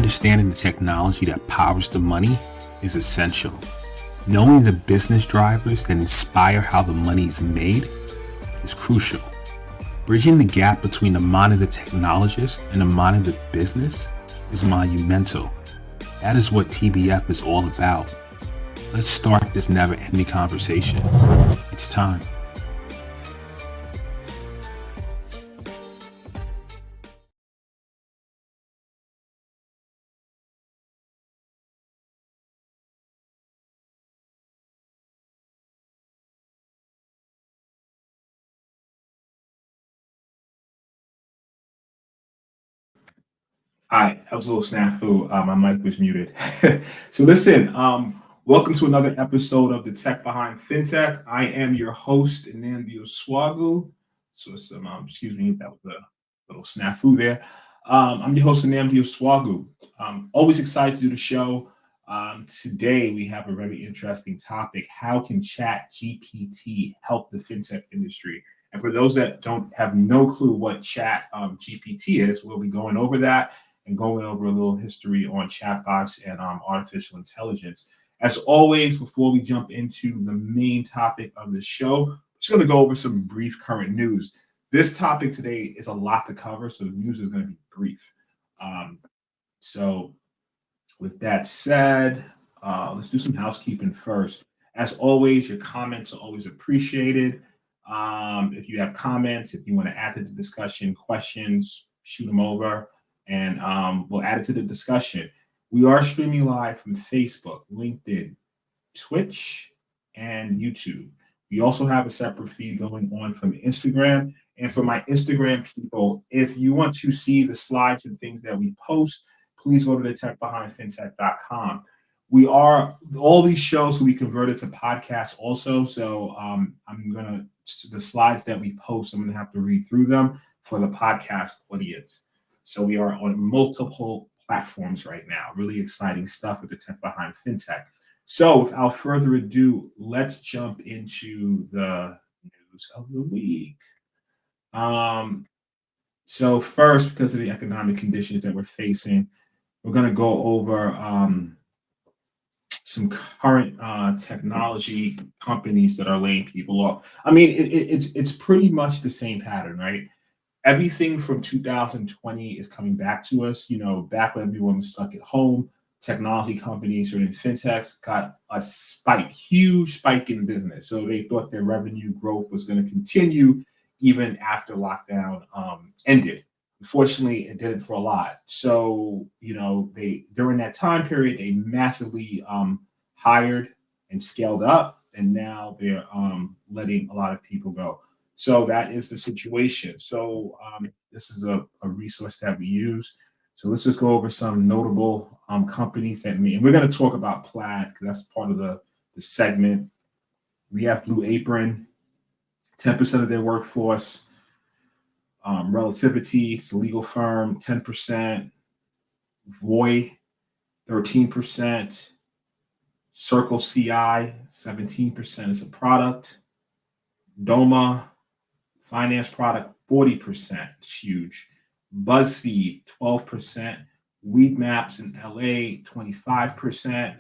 Understanding the technology that powers the money is essential. Knowing the business drivers that inspire how the money is made is crucial. Bridging the gap between the mind of the technologist and the mind of the business is monumental. That is what TBF is all about. Let's start this never-ending conversation. It's time. Hi, that was a little snafu. My mic was muted. So listen, welcome to another episode of the Tech Behind FinTech. I am your host, Nnamdi Osuagwu. So excuse me, that was a little snafu there. I'm your host, Nnamdi Osuagwu. Always excited to do the show. Today we have a very interesting topic. How can ChatGPT help the FinTech industry? And for those that don't have no clue what ChatGPT is, we'll be going over that and going over a little history on chatbots and artificial intelligence. As always, before we jump into the main topic of the show, I'm just going to go over some brief current news. This topic today is a lot to cover, so the news is going to be brief. So with that said, let's do some housekeeping first. As always, your comments are always appreciated. If you have comments, if you want to add to the discussion, questions, shoot them over. And we'll add it to the discussion. We are streaming live from Facebook, LinkedIn, Twitch, and YouTube. We also have a separate feed going on from Instagram. And for my Instagram people, if you want to see the slides and things that we post, please go to the techbehindfintech.com. All these shows will be converted to podcasts also. So the slides that we post, I'm going to have to read through them for the podcast audience. So we are on multiple platforms right now. Really exciting stuff with the Tech Behind FinTech. So without further ado, let's jump into the news of the week. So first, because of the economic conditions that we're facing, we're going to go over some current technology companies that are laying people off. I mean, it's pretty much the same pattern, right? Everything from 2020 is coming back to us. You know, back when everyone was stuck at home, technology companies or in fintechs got a huge spike in business. So they thought their revenue growth was going to continue even after lockdown ended. Unfortunately, it didn't for a lot. So, you know, during that time period, they massively hired and scaled up, and now they're letting a lot of people go. So that is the situation. So this is a resource that we use. So let's just go over some notable companies and we're going to talk about Plaid because that's part of the segment. We have Blue Apron, 10% of their workforce. Relativity, it's a legal firm, 10%. Voy, 13%. Circle CI, 17% is a product. Doma, finance product, 40%. It's huge. BuzzFeed, 12%. Weed Maps in LA, 25%.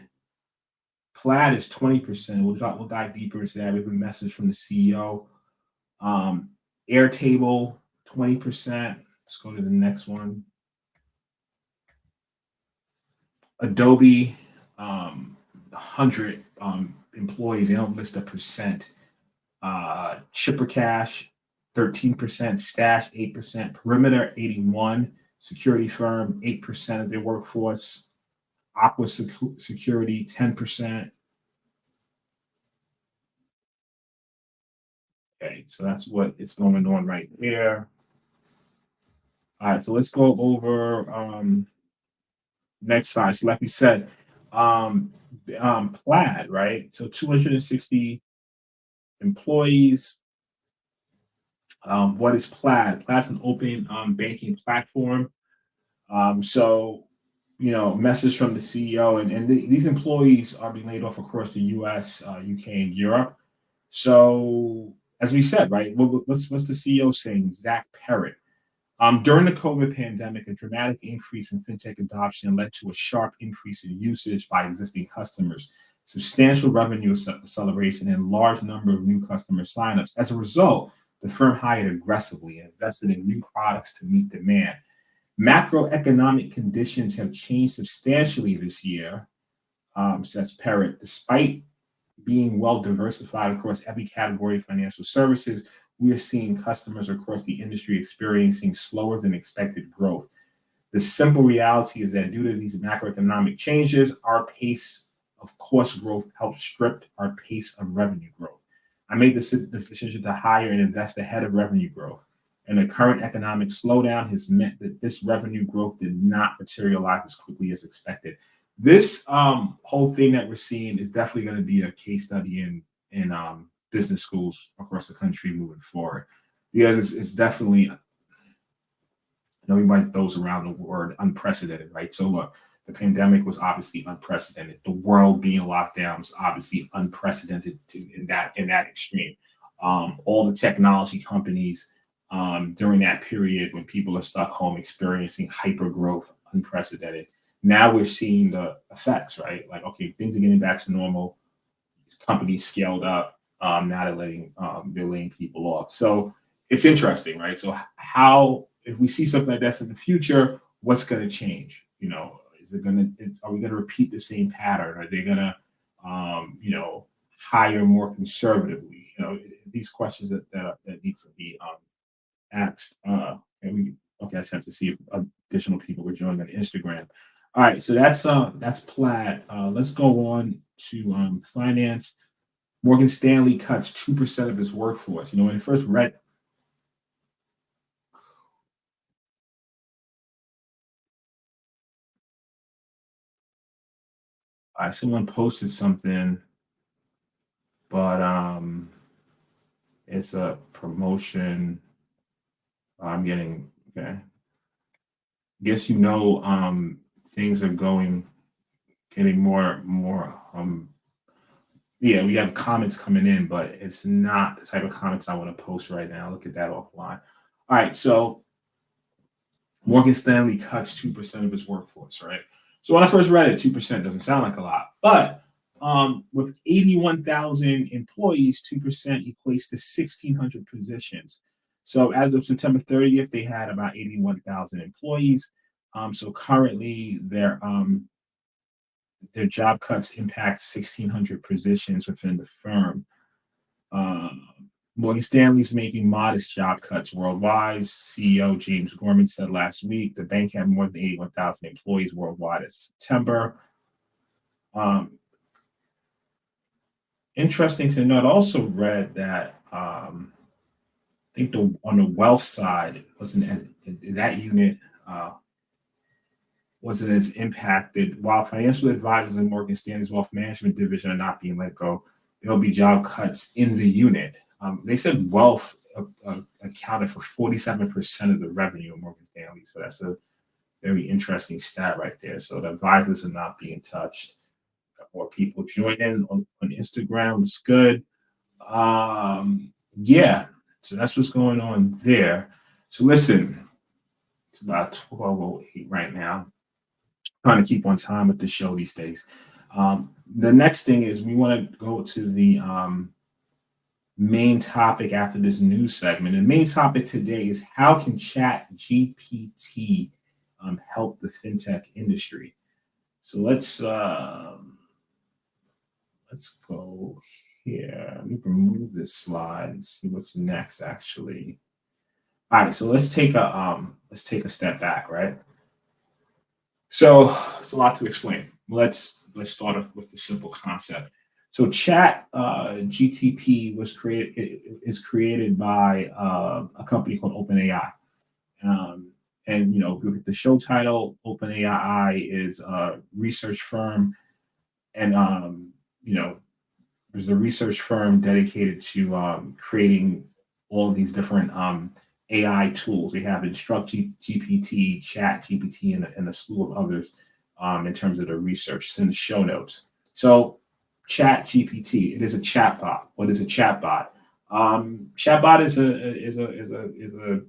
Plaid is 20%. We'll dive deeper into that. We have a message from the CEO. Airtable, 20%. Let's go to the next one. Adobe, 100 employees. They don't list a percent. Shipper Cash, 13%, Stash, 8%, Perimeter, 81%, security firm, 8% of their workforce, Aqua Security, 10%. Okay, so that's what it's going on right there. All right, so let's go over next slide. So like we said, Plaid, right? So 260 employees. What is Plaid? Plaid's an open banking platform. So, you know, message from the CEO, and these employees are being laid off across the US, UK, and Europe. So, as we said, right, what's the CEO saying? Zach Parrott. During the COVID pandemic, a dramatic increase in fintech adoption led to a sharp increase in usage by existing customers, substantial revenue acceleration, and large number of new customer signups. As a result, the firm hired aggressively and invested in new products to meet demand. Macroeconomic conditions have changed substantially this year, says Parrott. Despite being well diversified across every category of financial services, we are seeing customers across the industry experiencing slower than expected growth. The simple reality is that due to these macroeconomic changes, our pace of cost growth outstripped our pace of revenue growth. I made this decision to hire and invest ahead of revenue growth. And the current economic slowdown has meant that this revenue growth did not materialize as quickly as expected. This whole thing that we're seeing is definitely going to be a case study in business schools across the country moving forward, because it's definitely, we might throw around the word unprecedented, right? So look, the pandemic was obviously unprecedented. The world being locked down was obviously unprecedented in that extreme. All the technology companies during that period when people are stuck home experiencing hyper growth, unprecedented. Now we're seeing the effects, right? Like, okay, things are getting back to normal. Companies scaled up. Now they're laying people off. So it's interesting, right? So how, if we see something like that in the future, what's going to change? Are we going to repeat the same pattern? Are they going to, hire more conservatively? These questions that need to be asked. I just have to see if additional people were joining on Instagram. All right, so that's Plaid. Let's go on to finance. Morgan Stanley cuts 2% of its workforce. When I first read, someone posted something, but it's a promotion. I'm getting okay. Guess things are getting more. Yeah, we have comments coming in, but it's not the type of comments I want to post right now. Look at that offline. All right, so Morgan Stanley cuts 2% of its workforce, right? So when I first read it, 2% doesn't sound like a lot, but with 81,000 employees, 2% equates to 1,600 positions. So as of September 30th, they had about 81,000 employees. So currently, their job cuts impact 1,600 positions within the firm. Morgan Stanley's making modest job cuts worldwide. CEO James Gorman said last week the bank had more than 81,000 employees worldwide in September. Interesting to note, I also read that I think on the wealth side that unit wasn't as impacted. While financial advisors in Morgan Stanley's wealth management division are not being let go, there'll be job cuts in the unit. They said wealth accounted for 47% of the revenue of Morgan Stanley. So that's a very interesting stat right there. So the advisors are not being touched. Got more people joining on Instagram. It's good. Yeah. So that's what's going on there. So listen, it's about 12:08 right now. Trying to keep on time with the show these days. The next thing is we want to go to the main topic after this news segment. And the main topic today is how can ChatGPT help the fintech industry? So let's go here. Let me remove this slide and see what's next. Actually, all right. So let's take a step back, right? So it's a lot to explain. Let's start off with the simple concept. So ChatGPT is created by a company called OpenAI. And if you look at the show title, OpenAI is a research firm, and there's a research firm dedicated to creating all of these different AI tools. They have Instruct GPT, Chat GPT, and a slew of others in terms of the research. It's in the show notes. So Chat GPT, it is a chatbot. What is a chatbot? Chatbot is a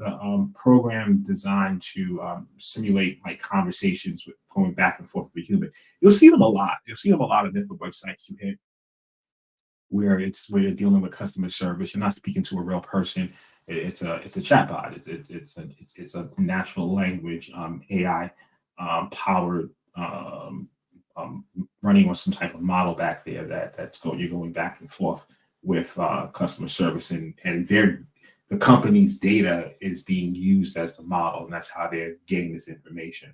a program designed to simulate like conversations with going back and forth with a human. You'll see them a lot. You'll see them a lot of different websites you hit where you're dealing with customer service. You're not speaking to a real person. It's a chatbot. It's a natural language AI powered running on some type of model back there you're going back and forth with customer service, and the company's data is being used as the model, and that's how they're getting this information.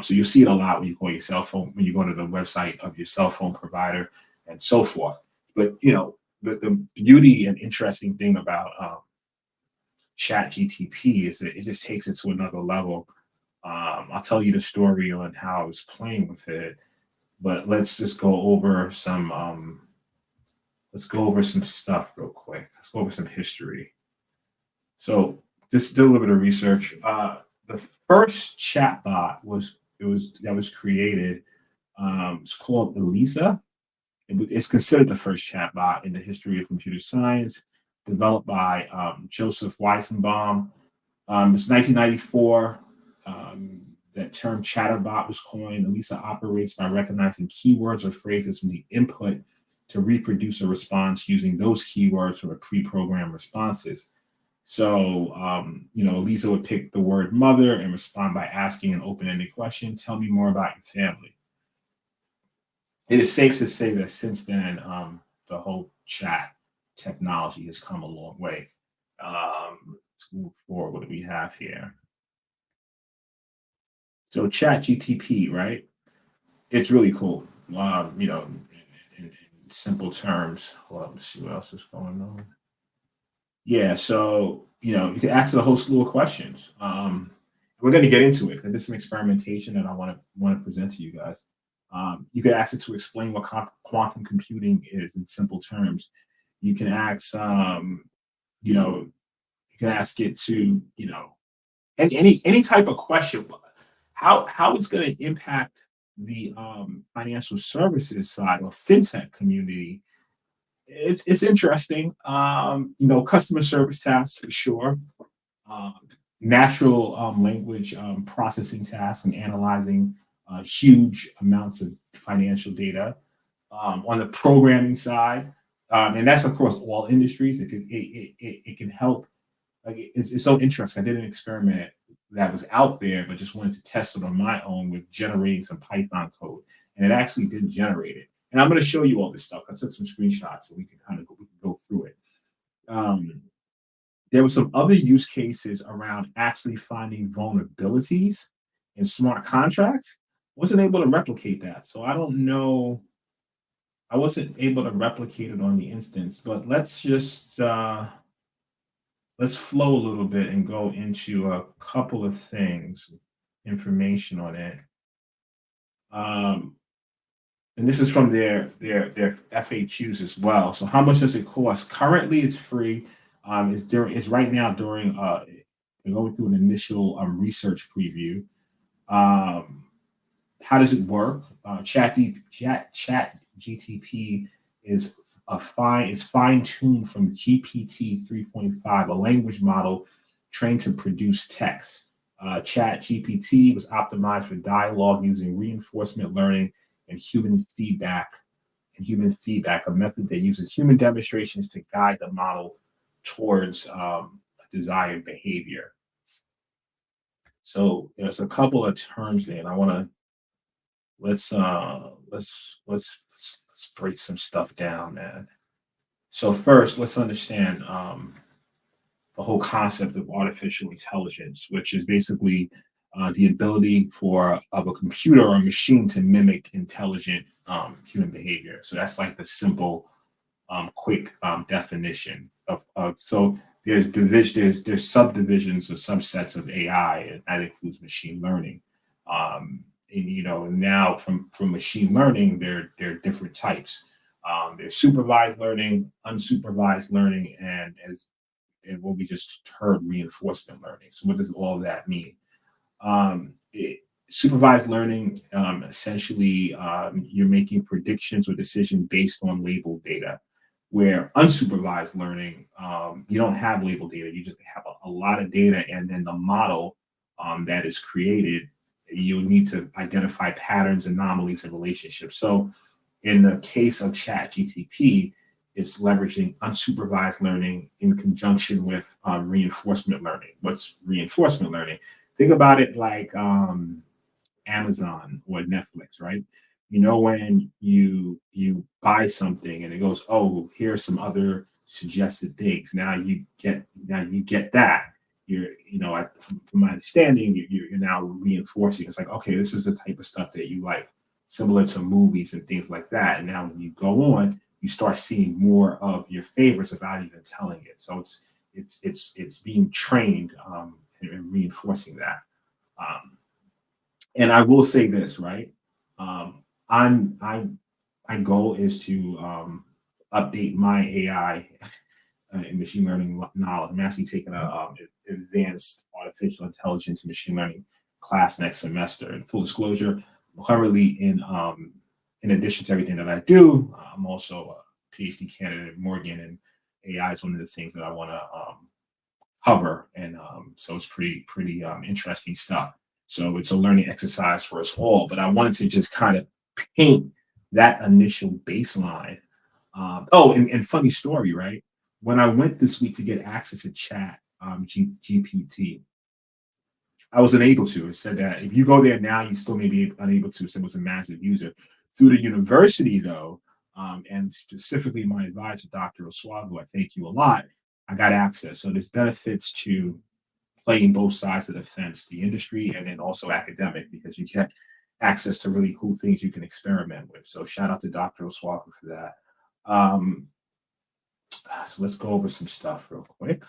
So you'll see it a lot when you call your cell phone, when you go to the website of your cell phone provider, and so forth. But the beauty and interesting thing about ChatGPT is that it just takes it to another level. I'll tell you the story on how I was playing with it, but let's just go over some stuff real quick. Let's go over some history. So just did a little bit of research. The first chatbot was created. It's called Elisa. It's considered the first chatbot in the history of computer science, developed by Joseph Weizenbaum. It's 1994. That term chatterbot was coined. Elisa operates by recognizing keywords or phrases from the input to reproduce a response using those keywords from a pre-programmed responses. So, Elisa would pick the word mother and respond by asking an open-ended question. Tell me more about your family. It is safe to say that since then, the whole chat technology has come a long way. Let's move forward. What do we have here? So ChatGPT, right? It's really cool. In simple terms. Well, let me see what else is going on. Yeah, so you can ask it a whole slew of questions. We're going to get into it because this is some experimentation that I want to present to you guys. You can ask it to explain what quantum computing is in simple terms. You can ask, you can ask it to, any type of question. How it's going to impact the financial services side or fintech community. It's interesting. Customer service tasks for sure. Natural language processing tasks and analyzing huge amounts of financial data. On the programming side, and that's across all industries. It can help. Like it's so interesting. I did an experiment that was out there, but just wanted to test it on my own with generating some Python code, and it actually did generate it. And I'm going to show you all this stuff. I took some screenshots so we can go through it. There were some other use cases around actually finding vulnerabilities in smart contracts. Wasn't able to replicate that, so I don't know. I wasn't able to replicate it on the instance, but let's just let's flow a little bit and go into a couple of things, information on it. And this is from their FAQs as well. So how much does it cost? Currently, it's free. It's right now during they're going through an initial research preview. How does it work? Chat GTP is fine-tuned from GPT 3.5, a language model trained to produce text. Chat GPT was optimized for dialogue using reinforcement learning and human feedback, a method that uses human demonstrations to guide the model towards desired behavior. So there's a couple of terms there, and I want to let's break some stuff down, man. So first, let's understand the whole concept of artificial intelligence, which is basically the ability of a computer or a machine to mimic intelligent human behavior. So that's like the simple, quick definition of. So there's subdivisions or subsets of AI, and that includes machine learning. And now from machine learning, there are different types. There's supervised learning, unsupervised learning, and what we just heard, reinforcement learning. So what does all of that mean? Supervised learning, essentially, you're making predictions or decisions based on labeled data. where unsupervised learning, you don't have labeled data. You just have a lot of data, and then the model that is created, you'll need to identify patterns, anomalies, and relationships. So in the case of ChatGPT, it's leveraging unsupervised learning in conjunction with reinforcement learning. What's reinforcement learning? Think about it like Amazon or Netflix, right? You know, when you buy something and it goes, oh, here's some other suggested things. Now you get that. From my understanding, you're now reinforcing. It's like, okay, this is the type of stuff that you like, similar to movies and things like that. And now when you go on, you start seeing more of your favorites without even telling it. So it's being trained and reinforcing that. And I will say this, right? My goal is to update my AI and machine learning knowledge. I'm actually taking a advanced artificial intelligence and machine learning class next semester. And full disclosure, currently in addition to everything that I do, I'm also a PhD candidate at Morgan, and AI is one of the things that I want to cover. And so it's pretty interesting stuff. So it's a learning exercise for us all. But I wanted to just kind of paint that initial baseline. And funny story, right? When I went this week to get access to Chat GPT, I was unable to. It said that if you go there now, you still may be unable to. So it was a massive user. Through the university, though, and specifically my advisor, Dr. Osuagwu, I thank you a lot, I got access. So there's benefits to playing both sides of the fence, the industry and then also academic, because you get access to really cool things you can experiment with. So shout out to Dr. Osuagwu for that. So let's go over some stuff real quick.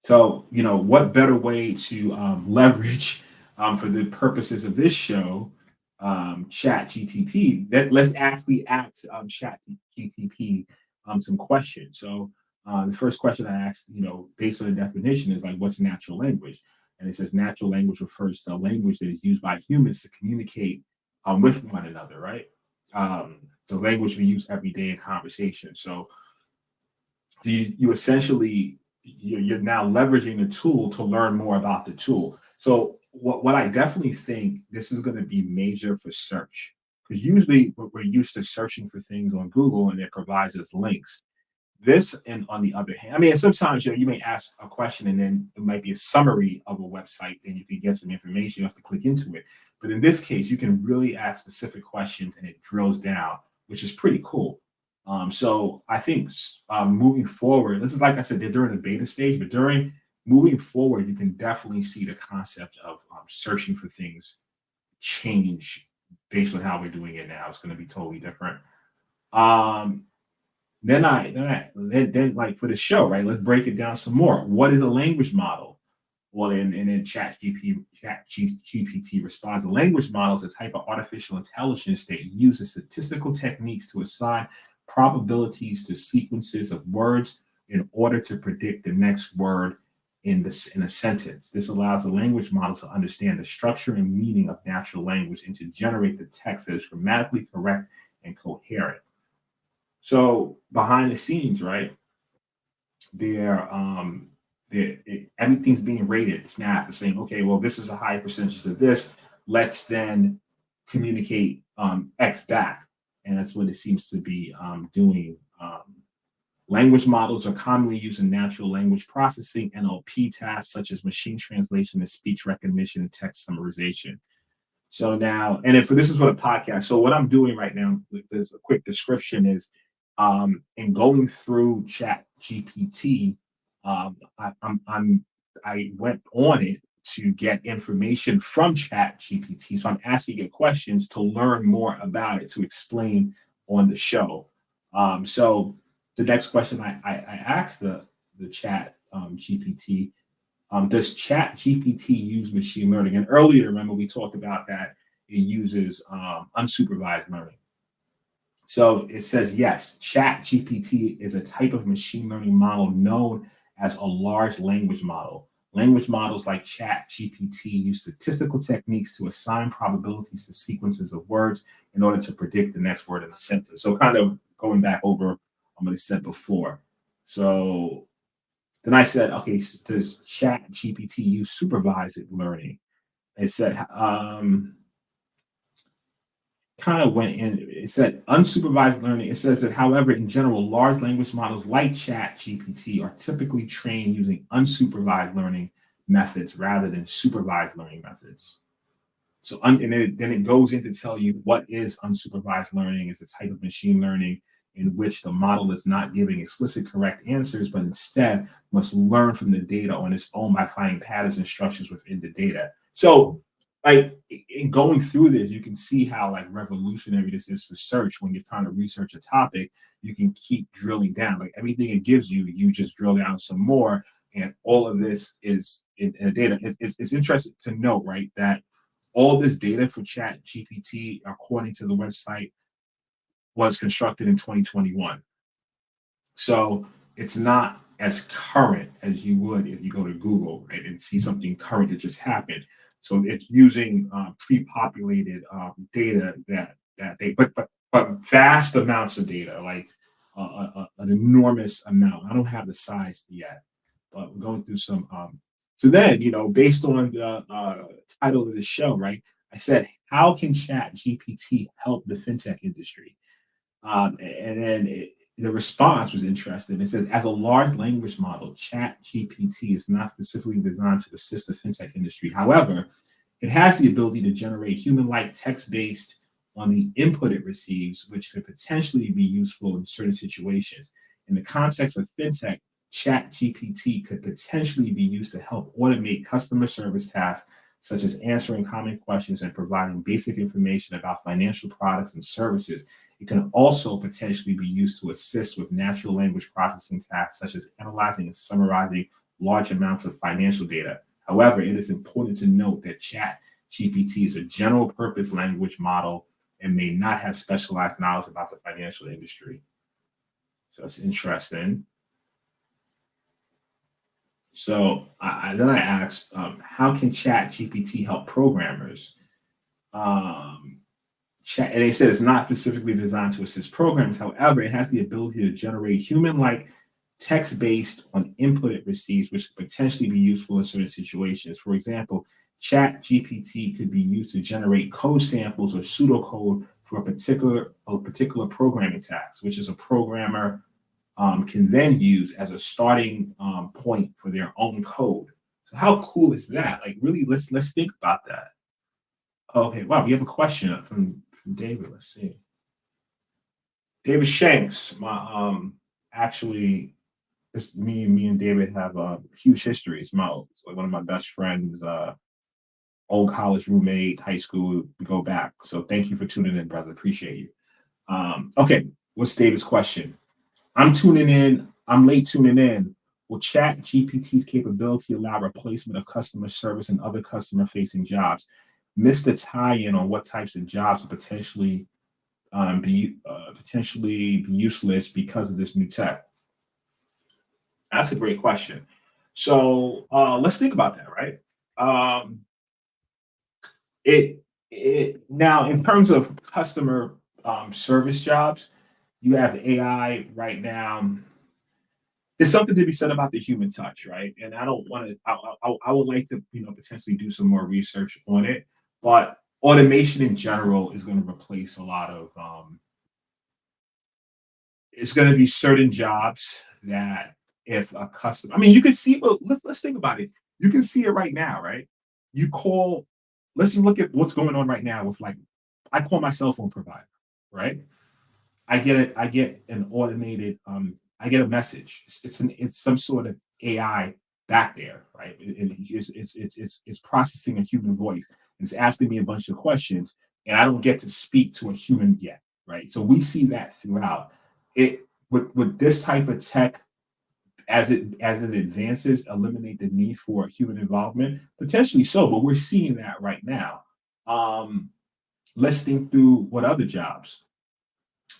So, what better way to leverage for the purposes of this show, Chat GTP, let's actually ask Chat GTP some questions. So the first question I asked, based on the definition is like, what's natural language? And it says natural language refers to a language that is used by humans to communicate with one another, right? The language we use every day in conversation. So you essentially, you're now leveraging the tool to learn more about the tool. So what I definitely think this is going to be major for search, because usually we're used to searching for things on Google and it provides us links. This, and on the other hand, I mean, sometimes you may ask a question and then it might be a summary of a website, then you can get some information, you have to click into it. But in this case, you can really ask specific questions and it drills down, which is pretty cool. So I think moving forward, this is, like I said, they're during the beta stage, but moving forward, you can definitely see the concept of searching for things change based on how we're doing it now. It's going to be totally different. Then like for the show, right? Let's break it down some more. What is a language model? Well, and then ChatGPT responds. A language model is a type of artificial intelligence that uses statistical techniques to assign probabilities to sequences of words in order to predict the next word in a sentence. This allows the language model to understand the structure and meaning of natural language and to generate the text that is grammatically correct and coherent. So behind the scenes, right, everything's being rated. It's math. It's saying, okay, well, this is a high percentage of this. Let's then communicate X back. And that's what it seems to be doing. Language models are commonly used in natural language processing, NLP tasks such as machine translation and speech recognition and text summarization. So now, and if this is for the podcast, so what I'm doing right now, there's a quick description is, in going through Chat GPT, I went on it to get information from Chat GPT. So I'm asking it questions to learn more about it, to explain on the show. So the next question I asked the Chat GPT, does Chat GPT use machine learning? And earlier, remember, we talked about that it uses unsupervised learning. So it says, yes, Chat GPT is a type of machine learning model known as a large language model. Language models like ChatGPT use statistical techniques to assign probabilities to sequences of words in order to predict the next word in a sentence. So kind of going back over what I said before. So then I said, okay, does ChatGPT use supervised learning? It said, kind of went in, it said unsupervised learning. It says that, however, in general, large language models like ChatGPT are typically trained using unsupervised learning methods rather than supervised learning methods. So, then it goes in to tell you what is unsupervised learning. Is a type of machine learning in which the model is not giving explicit correct answers, but instead must learn from the data on its own by finding patterns and structures within the data. So, like, in going through this, you can see how like revolutionary this is for search. When you're trying to research a topic, you can keep drilling down. Like everything it gives you, you just drill down some more, and all of this is in data. It's interesting to note, right, that all this data for ChatGPT, according to the website, was constructed in 2021. So it's not as current as you would if you go to Google, right, and see something current that just happened. So it's using pre-populated data but vast amounts of data, like an enormous amount. I don't have the size yet, but we're going through some. So then, based on the title of the show, right, I said, how can ChatGPT help the fintech industry? And then the response was interesting. It says, as a large language model, ChatGPT is not specifically designed to assist the fintech industry. However, it has the ability to generate human-like text based on the input it receives, which could potentially be useful in certain situations. In the context of fintech, ChatGPT could potentially be used to help automate customer service tasks, such as answering common questions and providing basic information about financial products and services. It can also potentially be used to assist with natural language processing tasks, such as analyzing and summarizing large amounts of financial data. However, it is important to note that ChatGPT is a general purpose language model and may not have specialized knowledge about the financial industry. So it's interesting. So then I asked, how can ChatGPT help programmers? And they said it's not specifically designed to assist programmers. However, it has the ability to generate human-like text based on input it receives, which could potentially be useful in certain situations. For example, ChatGPT could be used to generate code samples or pseudocode for a particular programming task, which is a programmer can then use as a starting point for their own code. So how cool is that? Like, really, let's think about that. Okay, wow, we have a question from David. Let's see. David Shanks, actually, me and David have a huge history. It's like one of my best friends, old college roommate, high school. We go back. So thank you for tuning in, brother. Appreciate you. Okay, what's David's question? I'm late tuning in. Will ChatGPT's capability allow replacement of customer service and other customer-facing jobs? Missed the tie-in on what types of jobs will potentially be useless because of this new tech. That's a great question. So let's think about that, right? Now, in terms of customer service jobs, you have AI right now. There's something to be said about the human touch, right? And I don't want to. I would like to, potentially do some more research on it. But automation in general is going to replace a lot of. It's going to be certain jobs that if a customer, you can see. Well, let's think about it. You can see it right now, right? You call. Let's just look at what's going on right now with, like, I call my cell phone provider, right? I get an automated. I get a message. It's some sort of AI back there, right? It's processing a human voice. It's asking me a bunch of questions, and I don't get to speak to a human yet, right? So we see that throughout. With this type of tech, as it advances, eliminate the need for human involvement? Potentially so, but we're seeing that right now. Let's think through what other jobs.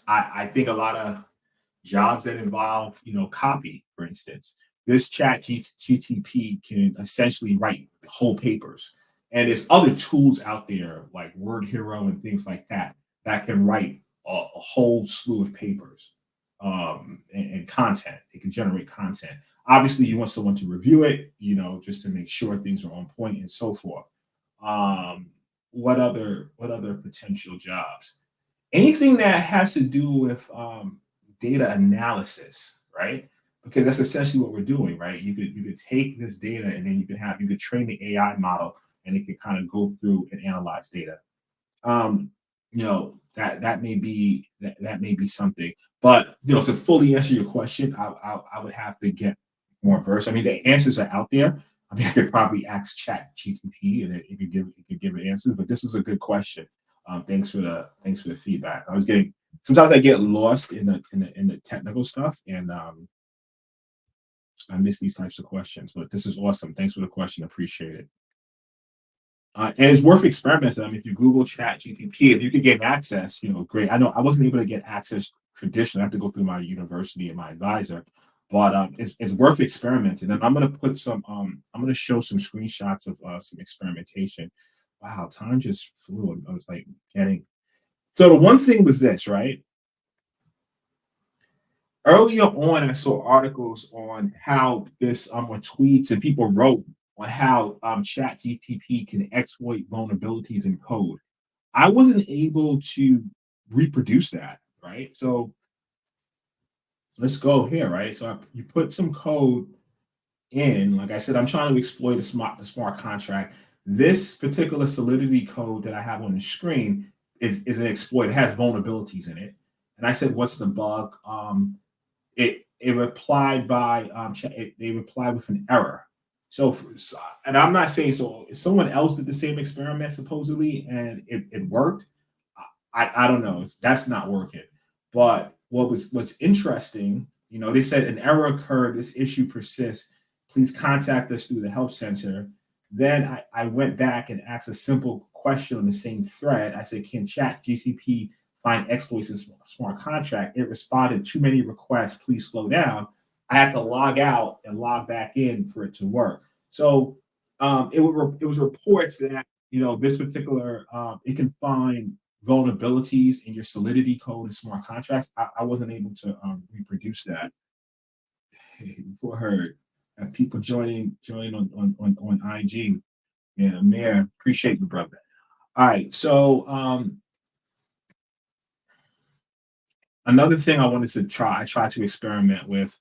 I think a lot of jobs that involve, copy, for instance. this GTP can essentially write whole papers. And there's other tools out there like Word Hero and things like that that can write a whole slew of papers and content. It can generate content. Obviously, you want someone to review it, just to make sure things are on point and so forth. What other potential jobs? Anything that has to do with data analysis, right? Because that's essentially what we're doing, right? You could take this data and then you could train the AI model and it could kind of go through and analyze data. That may be something. But to fully answer your question, I would have to get more versed. I mean, the answers are out there. I mean, I could probably ask ChatGPT and it could give an answer. But this is a good question. Thanks for the feedback. Sometimes I get lost in the technical stuff and I miss these types of questions. But this is awesome. Thanks for the question. Appreciate it. And it's worth experimenting. I mean, if you Google ChatGPT, if you could get access, great. I know I wasn't able to get access traditionally. I have to go through my university and my advisor, but it's worth experimenting. And I'm going to put I'm going to show some screenshots of some experimentation. Wow, time just flew. I was like so the one thing was this, right? Earlier on, I saw articles on how this on tweets and people wrote on how ChatGPT can exploit vulnerabilities in code. I wasn't able to reproduce that, right? So let's go here, right? So you put some code in. Like I said, I'm trying to exploit a smart contract. This particular Solidity code that I have on the screen is an exploit. It has vulnerabilities in it. And I said, what's the bug? It replied by they replied with an error. So, and I'm not saying so. If someone else did the same experiment supposedly and it worked, I don't know. That's not working. But what's interesting, they said an error occurred. This issue persists. Please contact us through the help center. Then I went back and asked a simple question on the same thread. I said, can ChatGPT find exploits in smart contract? It responded, too many requests, please slow down. I had to log out and log back in for it to work. So it was reports that this particular it can find vulnerabilities in your Solidity code and smart contracts. I wasn't able to reproduce that. Before heard people joining on IG. Yeah, Mayor, appreciate you, brother. All right, so another thing I wanted to try to experiment with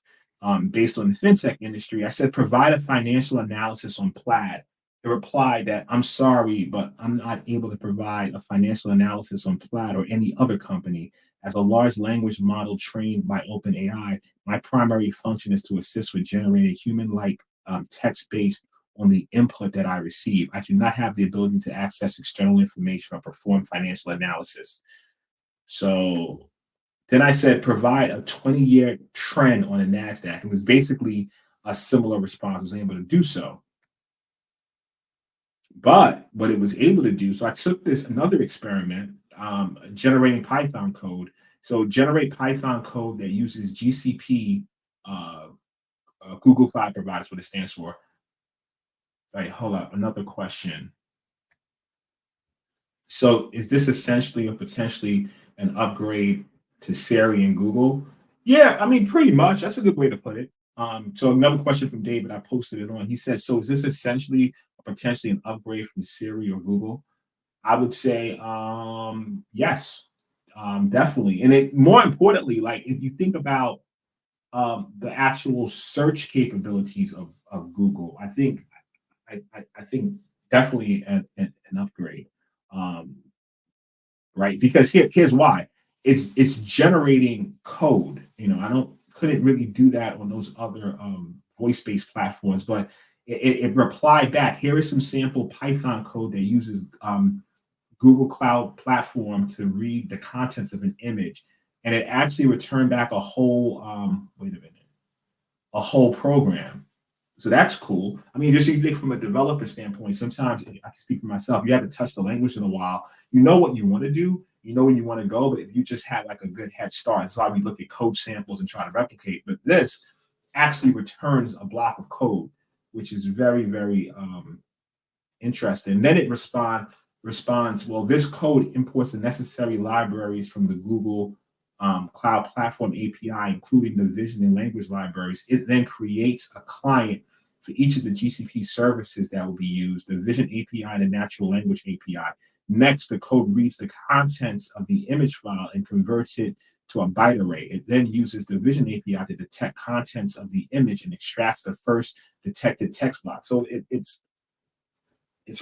based on the fintech industry. I said, provide a financial analysis on Plaid. It replied that I'm sorry, but I'm not able to provide a financial analysis on Plaid or any other company. As a large language model trained by OpenAI, my primary function is to assist with generating human-like text based on the input that I receive. I do not have the ability to access external information or perform financial analysis. So then I said, provide a 20-year trend on the NASDAQ. It was basically a similar response. I was able to do so. But what it was able to do, so I took another experiment, generating Python code. So generate Python code that uses GCP, Google Cloud Provider is what it stands for. Right, hold up, another question. So is this essentially or potentially an upgrade to Siri and Google? Yeah, I mean, pretty much. That's a good way to put it. So another question from David, I posted it on. He said, so is this essentially or potentially an upgrade from Siri or Google? I would say yes, definitely. And more importantly, like if you think about the actual search capabilities of Google, I think definitely an upgrade. Right? Because here's why. It's generating code. I couldn't really do that on those other voice-based platforms, but it replied back. Here is some sample Python code that uses Google Cloud Platform to read the contents of an image, and it actually returned back a whole a whole program. So that's cool. I mean, just so you think from a developer standpoint, sometimes I can speak for myself, you haven't touched the language in a while. You know what you want to do, you know where you want to go, but if you just had like a good head start, that's why we look at code samples and try to replicate. But this, actually returns a block of code, which is very, very interesting. Then it responds, well, this code imports the necessary libraries from the Google Cloud Platform API, including the vision and language libraries. It then creates a client for each of the GCP services that will be used, the vision API and the natural language API. Next, the code reads the contents of the image file and converts it to a byte array. It then uses the vision API to detect contents of the image and extracts the first detected text block. So it's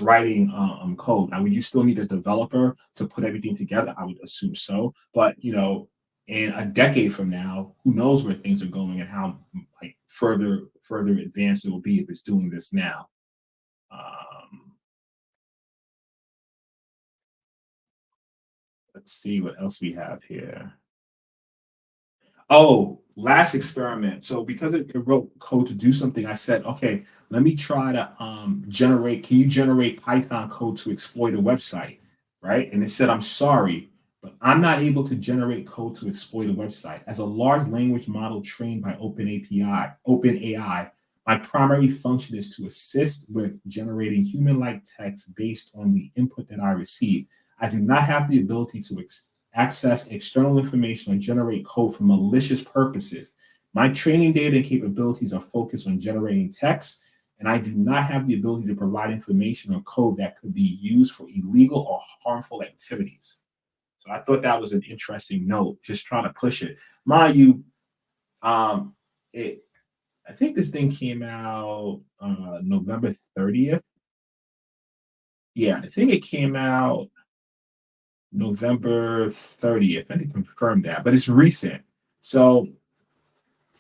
writing code. Now, would you still need a developer to put everything together? I would assume so. But in a decade from now, who knows where things are going and how like further advanced it will be if it's doing this now. Let's see what else we have here. Oh, last experiment. So because it wrote code to do something, I said, okay, let me try to can you generate Python code to exploit a website, right? And it said, I'm sorry, but I'm not able to generate code to exploit a website. As a large language model trained by OpenAI, my primary function is to assist with generating human-like text based on the input that I receive. I do not have the ability to access external information or generate code for malicious purposes. My training data and capabilities are focused on generating text, and I do not have the ability to provide information or code that could be used for illegal or harmful activities. So I thought that was an interesting note, just trying to push it. Mind you, um, I think this thing came out November 30th. Yeah, I think it came out November 30th. I didn't confirm that, but it's recent. So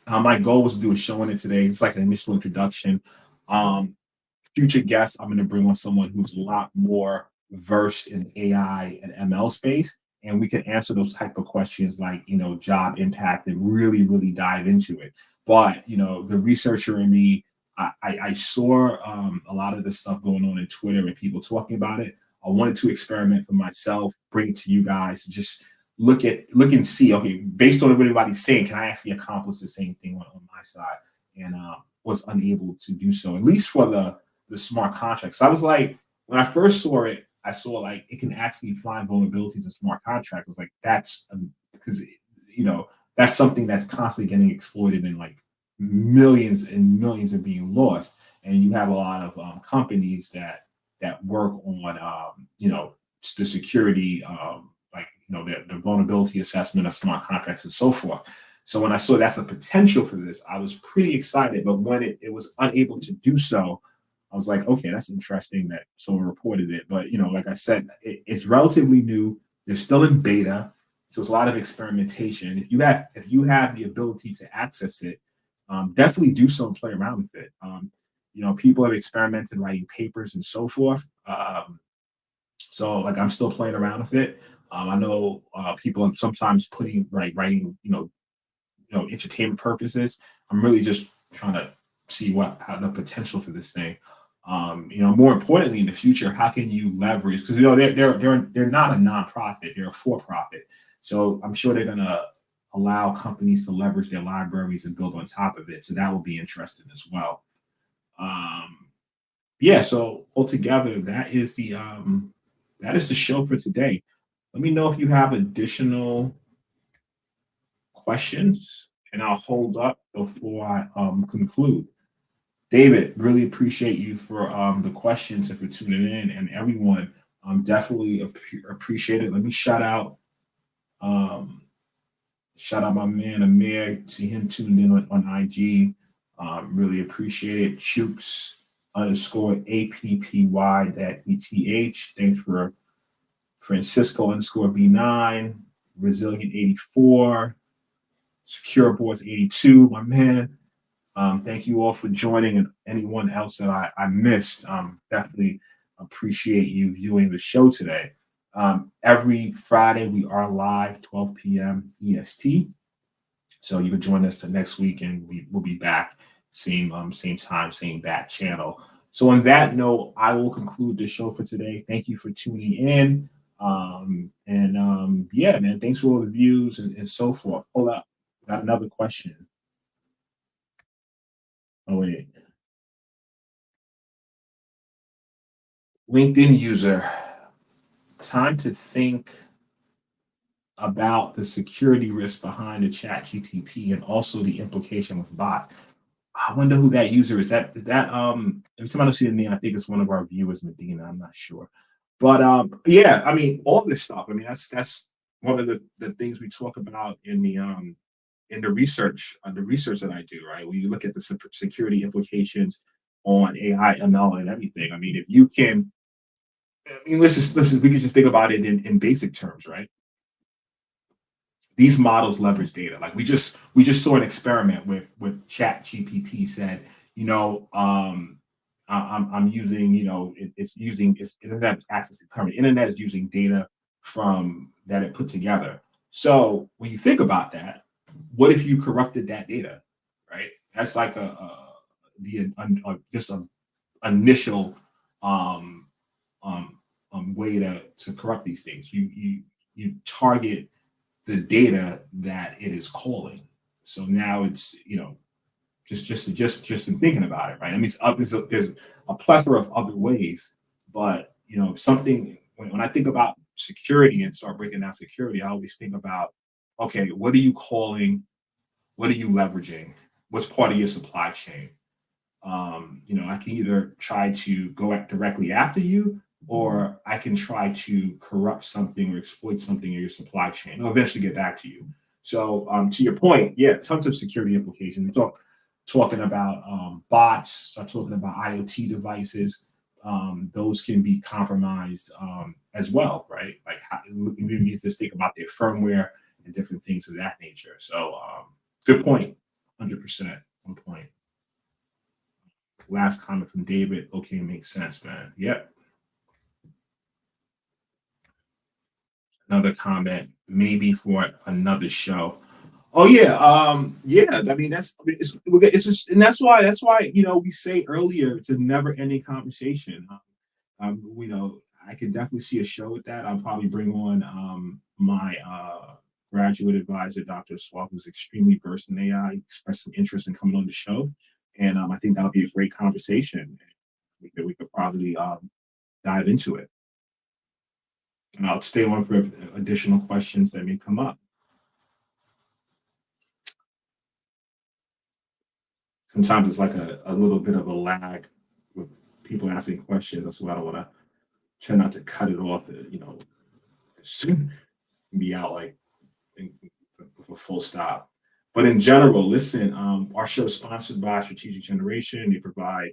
my goal was to do a show on it today. It's like an initial introduction. Um, Future guests, I'm going to bring on someone who's a lot more versed in AI and ML space, and we can answer those type of questions like job impact and really dive into it. But the researcher in me, I saw a lot of this stuff going on in Twitter and people talking about it. I wanted to experiment for myself, bring it to you guys, just look and see, okay, based on what everybody's saying, can I actually accomplish the same thing on my side? And was unable to do so, at least for the smart contracts. So I was like, when I first saw it, I saw like it can actually find vulnerabilities in smart contracts. I was like, that's because that's something that's constantly getting exploited, and like millions and millions are being lost. And you have a lot of companies that work on the security, like the vulnerability assessment of smart contracts and so forth. So when I saw that's a potential for this, I was pretty excited. But when it was unable to do so, I was like, okay, that's interesting that someone reported it. But like I said, it's relatively new. They're still in beta, so it's a lot of experimentation. If you have the ability to access it, definitely do so and play around with it. People have experimented writing papers and so forth. So like I'm still playing around with it. I know people are sometimes writing, entertainment purposes. I'm really just trying to see how the potential for this thing. More importantly, in the future, how can you leverage? Because they're not a nonprofit; they're a for-profit. So I'm sure they're gonna allow companies to leverage their libraries and build on top of it. So that will be interesting as well. Yeah. So altogether, that is the show for today. Let me know if you have additional questions, and I'll hold up before I conclude. David, really appreciate you for the questions and for tuning in, and everyone. Definitely appreciate it. Let me shout out my man Amir. See him tuned in on IG. Really appreciate it. Chooks _APPY.ETH. Thanks for Francisco _B9, Resilient 84, Secure Boards 82, my man. Thank you all for joining, and anyone else that I missed. Definitely appreciate you viewing the show today. Every Friday we are live 12 p.m. EST. So you can join us the next week, and we will be back same time, same bat channel. So on that note, I will conclude the show for today. Thank you for tuning in. Yeah, man, thanks for all the views and so forth. Hold up, got another question. Oh, wait. LinkedIn user. Time to think about the security risk behind the ChatGPT and also the implication with bots. I wonder who that user is. If somebody will see the name, I think it's one of our viewers, Medina. I'm not sure. But yeah, I mean, all this stuff. I mean, that's one of the things we talk about in the research, that I do, right? When you look at the security implications on AI, ML, and everything. I mean, if you can, I mean, listen, we can just think about it in basic terms, right? These models leverage data. Like we just saw an experiment with Chat GPT said, you know, I'm using, it doesn't have access to current internet, it's using data from that it put together. So when you think about that, what if you corrupted that data, right? That's like just an initial um, way to corrupt these things. You target the data that it is calling. So now it's, just in thinking about it, right? I mean, there's a plethora of other ways, but if something, when I think about security and start breaking down security, I always think about, okay, what are you calling? What are you leveraging? What's part of your supply chain? I can either try to go directly after you, or I can try to corrupt something or exploit something in your supply chain. I'll eventually get back to you. So to your point, yeah, tons of security implications. We talking about bots, start talking about IoT devices. Those can be compromised as well, right? Like you just think about their firmware and different things of that nature. So good point, 100% on point. Last comment from David. Okay, makes sense, man. Yep. Another comment, maybe for another show. Oh yeah, yeah. I mean, it's just, and that's why we say earlier it's a never-ending conversation. I could definitely see a show with that. I'll probably bring on my graduate advisor, Dr. Swap, who's extremely versed in AI, expressed some interest in coming on the show, and I think that'll be a great conversation. We could probably dive into it, and I'll stay on for additional questions that may come up. Sometimes it's like a little bit of a lag with people asking questions. That's why I don't want to try not to cut it off, soon be out like with a full stop. But in general, listen, our show is sponsored by Strategic Generation. They provide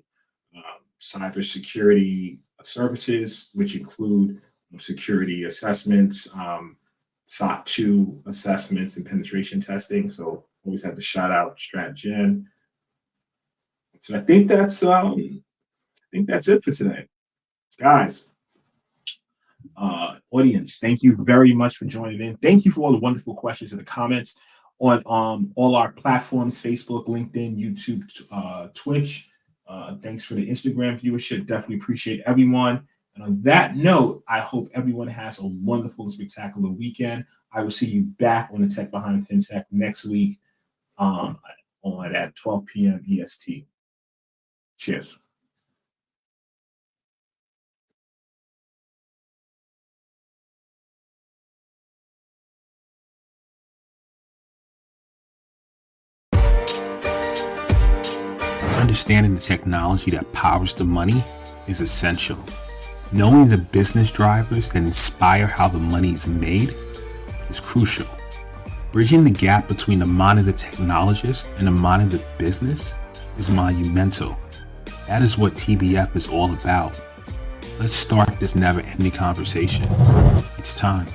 cybersecurity services, which include security assessments, SOC 2 assessments, and penetration testing. So always have to shout out StratGen. So I think that's it for today, guys. Audience, thank you very much for joining in. Thank you for all the wonderful questions in the comments on all our platforms: Facebook, LinkedIn, YouTube, Twitch. Thanks for the Instagram viewership. Definitely appreciate everyone. And on that note, I hope everyone has a wonderful and spectacular weekend. I will see you back on the Tech Behind FinTech next week on at 12 p.m. EST. Cheers. Understanding the technology that powers the money is essential. Knowing the business drivers that inspire how the money is made is crucial. Bridging the gap between the mind of the technologist and the mind of the business is monumental. That is what TBF is all about. Let's start this never-ending conversation. It's time.